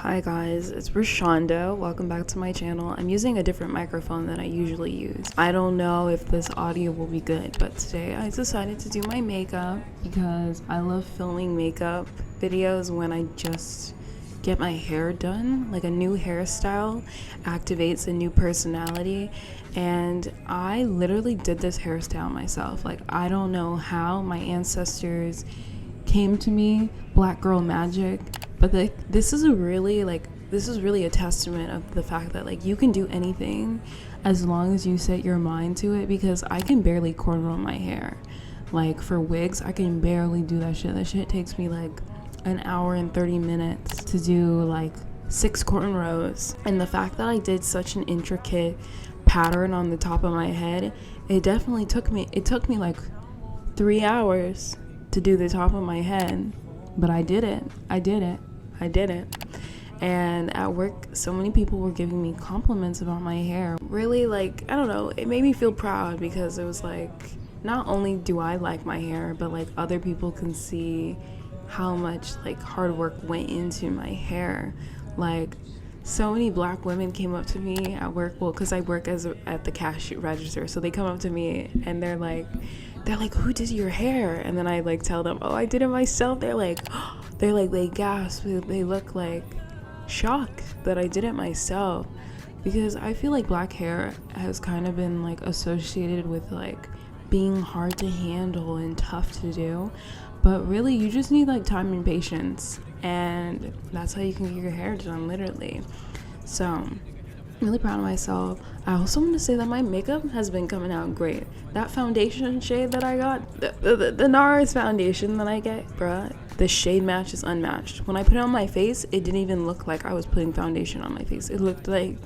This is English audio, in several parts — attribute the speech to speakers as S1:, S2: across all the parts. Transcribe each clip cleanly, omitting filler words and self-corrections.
S1: Hi guys, it's Rashonda. Welcome back to my channel. I'm using a different microphone than I usually use. I don't know if this audio will be good, but today I decided to do my makeup because I love filming makeup videos when I just get my hair done. Like a new hairstyle activates a new personality, and I literally did this hairstyle myself. Like, I don't know how my ancestors came to me, black girl magic. But this is really a testament of the fact that like you can do anything as long as you set your mind to it, because I can barely cornrow my hair. Like for wigs, I can barely do that shit. That shit takes me like an hour and 30 minutes to do like 6 cornrows. And the fact that I did such an intricate pattern on the top of my head, it took me like 3 hours to do the top of my head. But I did it. And at work, so many people were giving me compliments about my hair. Really, like, I don't know, it made me feel proud because it was like, not only do I like my hair, but like other people can see how much like hard work went into my hair. Like, so many black women came up to me at work, well, because I work at the cash register, so they come up to me and they're like, who did your hair? And then I like tell them, oh, I did it myself. They gasp, they look like shocked that I did it myself, because I feel like black hair has kind of been like associated with like being hard to handle and tough to do, but really you just need like time and patience, and that's how you can get your hair done, literally. So I'm really proud of myself. I also want to say that my makeup has been coming out great. That foundation shade that I got, the NARS foundation that I get, bruh, the shade match is unmatched. When I put it on my face, it didn't even look like I was putting foundation on my face. It looked like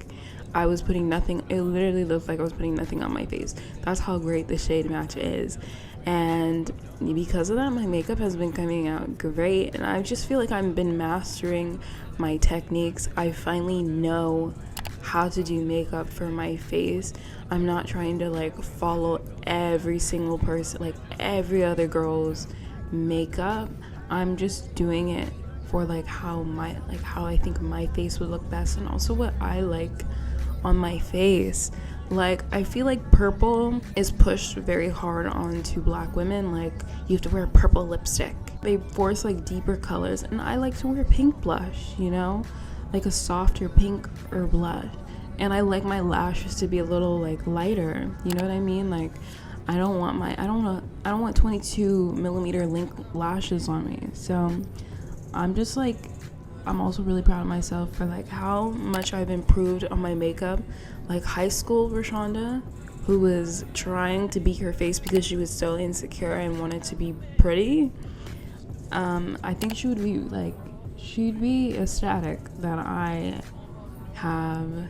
S1: I was putting nothing. It literally looked like I was putting nothing on my face. That's how great the shade match is. And because of that, my makeup has been coming out great. And I just feel like I've been mastering my techniques. I finally know how to do makeup for my face. I'm not trying to like follow every single person, like every other girl's makeup. I'm just doing it for like how I think my face would look best, and also what I like on my face. Like, I feel like purple is pushed very hard onto black women. Like, you have to wear purple lipstick. They force like deeper colors, and I like to wear pink blush, you know, like a softer pink or blush. And I like my lashes to be a little like lighter, you know what I mean? Like, I don't want 22 millimeter link lashes on me. So I'm also really proud of myself for like how much I've improved on my makeup. Like high school Rashonda, who was trying to beat her face because she was so insecure and wanted to be pretty, I think she'd be ecstatic that I have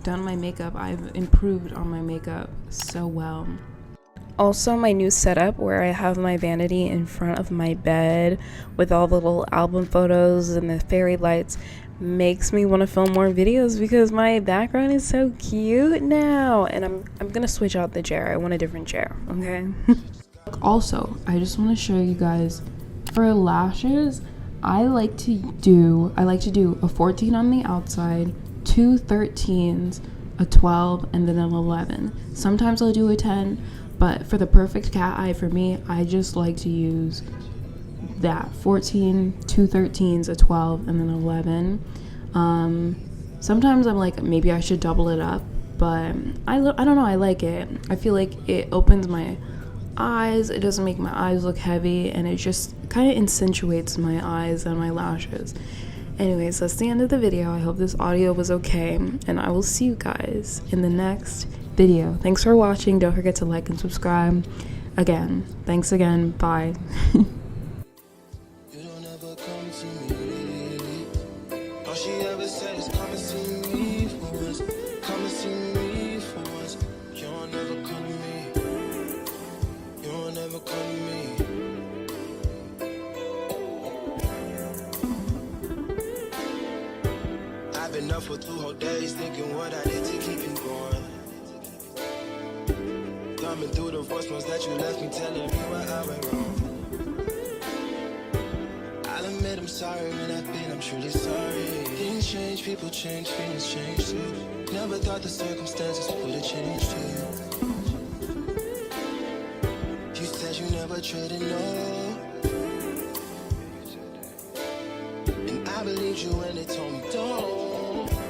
S1: done my makeup. I've improved on my makeup so well. Also, my new setup where I have my vanity in front of my bed with all the little album photos and the fairy lights makes me want to film more videos because my background is so cute now. And I'm gonna switch out the chair. I want a different chair, okay? Also, I just want to show you guys, for lashes, I like to do a 14 on the outside, 2 13s, a 12, and then an 11. Sometimes I'll do a 10. But for the perfect cat eye for me, I just like to use that 14, 2 13s, a 12, and then 11. Sometimes I'm like, maybe I should double it up, but I don't know, I like it. I feel like it opens my eyes, it doesn't make my eyes look heavy, and it just kind of accentuates my eyes and my lashes. Anyways, that's the end of the video. I hope this audio was okay, and I will see you guys in the next video. Thanks for watching. Don't forget to like and subscribe. Again, thanks again. Bye.
S2: I've been up for 2 whole days thinking what I did to keep you going. Thumbing through the voicemails that you left me, telling me where I went wrong. I'll admit I'm sorry when I've been, I'm truly sorry. people change, feelings change too. Never thought the circumstances would have changed too. You said you never traded, no. And I believed you when they told me don't.